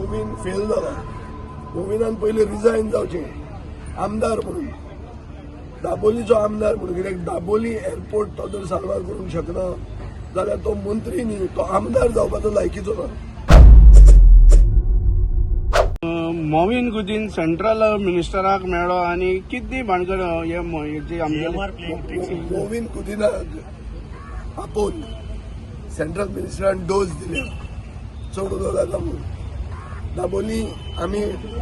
मोवीन fail जाला. मोविनान पहिले resign जावचें आमदार म्हणून, दाबोलीचो आमदार म्हणून. कित्याक दाबोली एअरपोर्ट तो जर साल्वार करूंक शकना जाल्यार तो मंत्री न्ही, तो आमदार जावपाचो लायकीचो ना. मोविन गुदीन सेंट्रल मिनिस्टराक मेळ्ळो आनी कितली भानगड मोविन गुदिनाक आपोवन सेंट्रल मिनिस्टरान डोस दिल्या चड उदो जाता म्हणून. दाबोली आमी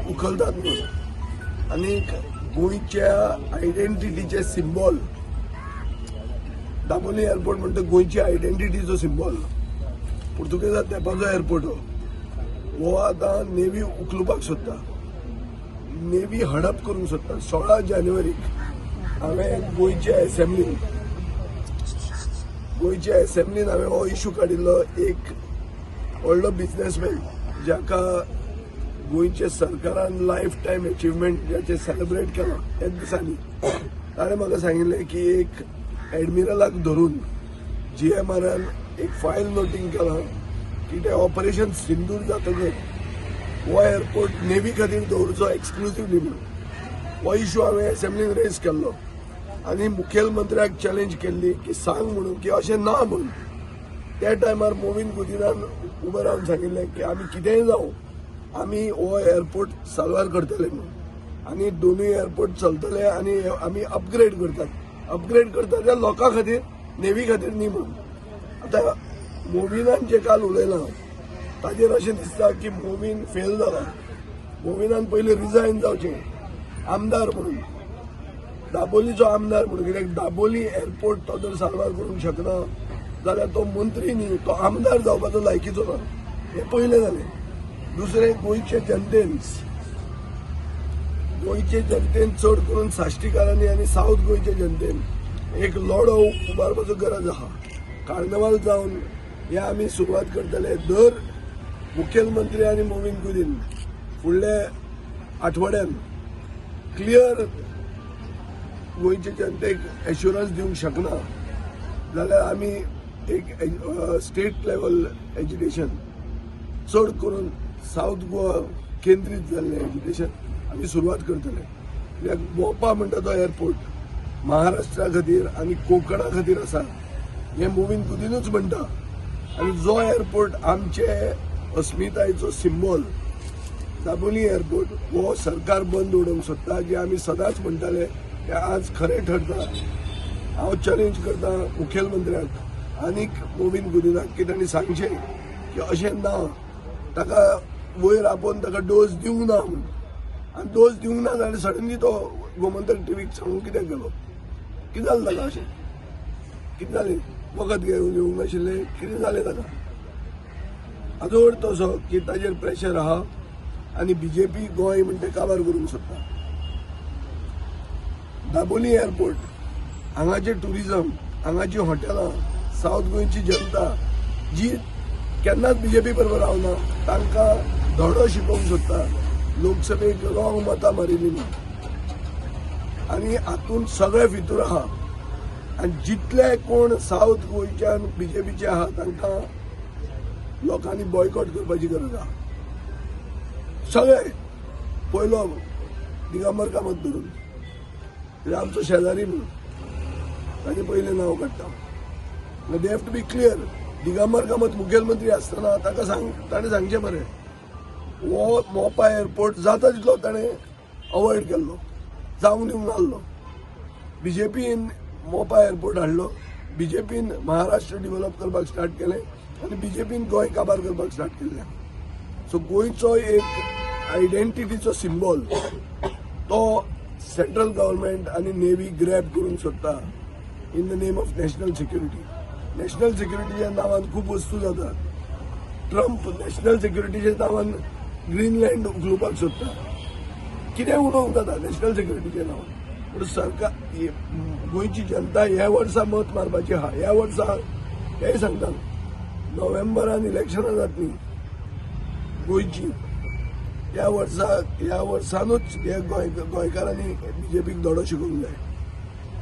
उखलतात म्हणून आनी गोंयच्या आयडेंटिटीचे सिंबॉल. दाबोली एअरपोर्ट म्हणटा गोंयची आयडेंटिटीचो सिंबॉल. पुर्तुगेजां तेंपाचो एअरपोर्ट हो आतां नेवी उखलुपाक सोदता, नेवी हडप करूंक सोदता. 16 जानेवारीक हांवें गोंयच्या एसेंब्लीन हांवें हो इश्यू काडिल्लो. एक व्हडलो बिझनेसमॅन जाका गोंयच्या सरकारान लायफ टायम अचिव्हमेंट ज्याचे सेलिब्रेट केला ह्याच दिसांनी, ताणें म्हाका सांगिल्लें की एक एडमिरलाक धरून GMRन एक फायल नोटींग केला की ते ऑपरेशन सिंदूर जातकच हो एअरपोर्ट नेवी खातीर दवरचो एक्सक्लुसिव्हली म्हणून. हो इश्यू हांवें एसेंब्लीन रेज केल्लो आनी मुखेलमंत्र्याक चॅलेंज केल्ली की सांग म्हणून की अशें ना म्हणून. त्या टायमार मोविन गुदिनान उबो रावन सांगिल्लें की आमी कितेंय जावं आमी हो एअरपोर्ट साल्वार करतले म्हणून आनी दोनूय एअरपोर्ट चलतले आनी आमी अपग्रेड करतात त्या लोकां खातीर, नेवी खातीर न्ही म्हणून. आतां मोविनान जे काल उलयलां ताजेर अशें दिसता की मोविन फेल जाला. मोविनान पहिले रिजायन जावचें आमदार म्हणून, दाबोलीचो आमदार म्हणून. कित्याक दाबोली एअरपोर्ट तो जर साल्वार करूंक शकना जाल्यार तो मंत्री न्ही, तो आमदार जावपाचो लायकीचो ना. हें पयलें जालें. दुसरें, गोंयचे जनतेन चड करून साश्टीकारांनी आनी सावथ गोंयचे जनतेन एक लढो उबारपाचो गरज आहा. कार्नावाल जावन हे आमी सुरवात करतले. दर मुखेलमंत्री आनी मोविन गुदीन फुडल्या आठवड्यान क्लियर गोंयचे जनतेक एश्युरन्स दिवंक शकना जाल्यार आमी एक स्टेट लेवल एज्युकेशन चड करून सावथ गोवा केंद्रीत जाल्लें एज्युकेशन आमी सुरवात करतले. कित्याक मोपा म्हणटा तो एअरपोर्ट महाराष्ट्रा खातीर आनी कोंकणा खातीर आसा हें मोविन गुदीनूच म्हणटा. आनी जो एअरपोर्ट आमचे अस्मितायेचो सिंबॉल दाबोली एअरपोर्ट हो सरकार बंद उडोवंक सोदता. जे आमी सदांच म्हणटाले ते आज खरें ठरता. हांव चॅलेंज करता मुखेलमंत्र्याक आनीक मोविन गुदिनाक की तांणी सांगचें की अशें ना, ताका वयर आपोवन ताका डोस दिवंक ना म्हणून. आनी डोस दिवंक ना जाल्यार सडनली तो गोमंतक टीव्हीक सांगूंक कित्याक गेलो? कितें जालें ताका? अशें कितें जालें? वखद घेवंक नाशिल्लें? कितें जालें ताका? हाजो अर्थ असो की ताजेर प्रेशर आहा आनी BJP गोंय म्हणटा काबार करूंक सोदता. दाबोली एअरपोर्ट, हांगाचें टुरिजम, हांगाची हॉटेलां, सावथ गोंयची जनता जी केन्नाच BJP बरोबर रावना तांकां धडो शिकोवंक सोदता. लोकसभेक रॉंग मतां मारिल्लीं आनी हातूंत सगळे भितर आहा. आनी जितले कोण सावथ गोंयच्यान BJPचे आहा तांकां लोकांनी बॉयकॉट करपाची गरज आहा. सगळे. पयलो दिगंबर कामत धरून आमचो शेजारी म्हणून ताचे पयलें नांव काडटा. They have to be clear. Digambar Kamat मुखेलमंत्री आसतना ताणें सांगचें मरे हो मोपा एअरपोर्ट जाता तितलो ताणें अवॉयड केल्लो, जावंक दिवंक नासलो. BJPन मोपा एअरपोर्ट हाडलो, BJPन महाराष्ट्र डिव्हलप करपाक स्टार्ट केलें आनी BJPन गोंय काबार करपाक स्टार्ट केल्लें. सो गोंयचो एक आयडेंटिटीचो सिंबॉल तो सेंट्रल गव्हर्नमेंट आनी नेवी ग्रॅब करूंक सोदता in the name of national security. National सिक्युरिटीच्या नांवान खूब वस्तू जातात. ट्रम्प नॅशनल सिक्युरिटीच्या नांवान ग्रीनलँड उखलुपाक सोदता. कितें उलोवंक जाता नॅशनल सिक्युरिटीच्या नांवान. पूण सरकार गोंयची जनता ह्या वर्सा मत मारपाची आहा. ह्या वर्सा हेय सांगता नोव्हेंबरान इलेक्शनां जातलीं गोंयची. ह्या वर्सानूच हे गोंयकारांनी BJPक धडो शिकोवंक जाय.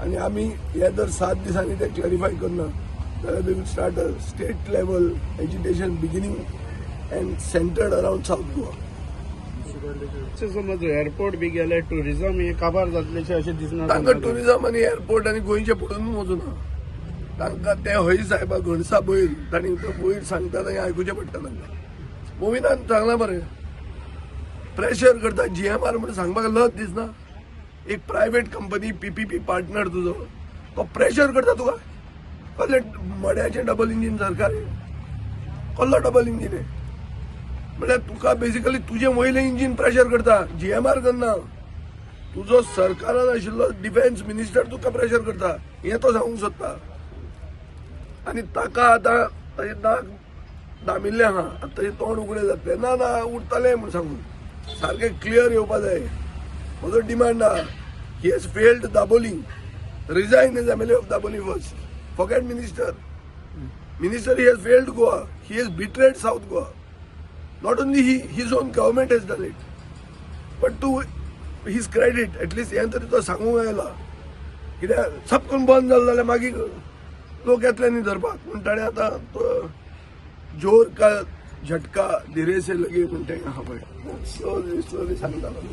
आनी आमी हे जर 7 दिसांनी ते क्लॅरिफाय करना जाल्यार we will start a state level education beginning and centred around south Goa. समज एअरपोर्ट बी गेले टुरिझम हे काबार जातलेशें अशें दिसना तांकां टुरिझम आनी एअरपोर्ट आनी गोंयचे पळोवन वचूना तांकां ते हय साहेबा घणसा बैल तांणी तो वयर सांगता थंय आयकुचें पडटा तांकां मोविनान सांगलां मरे प्रेशर करता GMR म्हणून सांगपाक लज दिसना एक प्रायव्हेट कंपनी PPP पार्टनर तुजो तो प्रेशर करता तुका कसले मड्याचें डबल इंजीन सरकार कसलो डबल इंजीन आहे म्हळ्यार तुका बेसिकली तुजें वयलें इंजीन प्रेशर करता GMR करना तुजो सरकारान आशिल्लो डिफेन्स मिनिस्टर तुका प्रेशर करता हें तो सांगूंक सोदता आनी ताका आतां ताचें नाक दामिल्लें आहा आतां ताचें तोंड उगडें जातलें ना ना उरतलें म्हूण सांगून सारकें क्लियर येवपा जाय म्हजो डिमांड आहा he has failed Dabolim resign as MLA of Dabolim first forget minister he has failed Goa he has betrayed south Goa not only his own government has done it but to his credit at least हें तरी तो सांगूंक आयला कित्याक सबकून बंद जालें जाल्यार मागीर लोक येतले न्ही धरपाक पूण ताणें आतां तो जोर का झटका धीरे से लगे म्हणटा आहा पळय स्लोली सांगतालो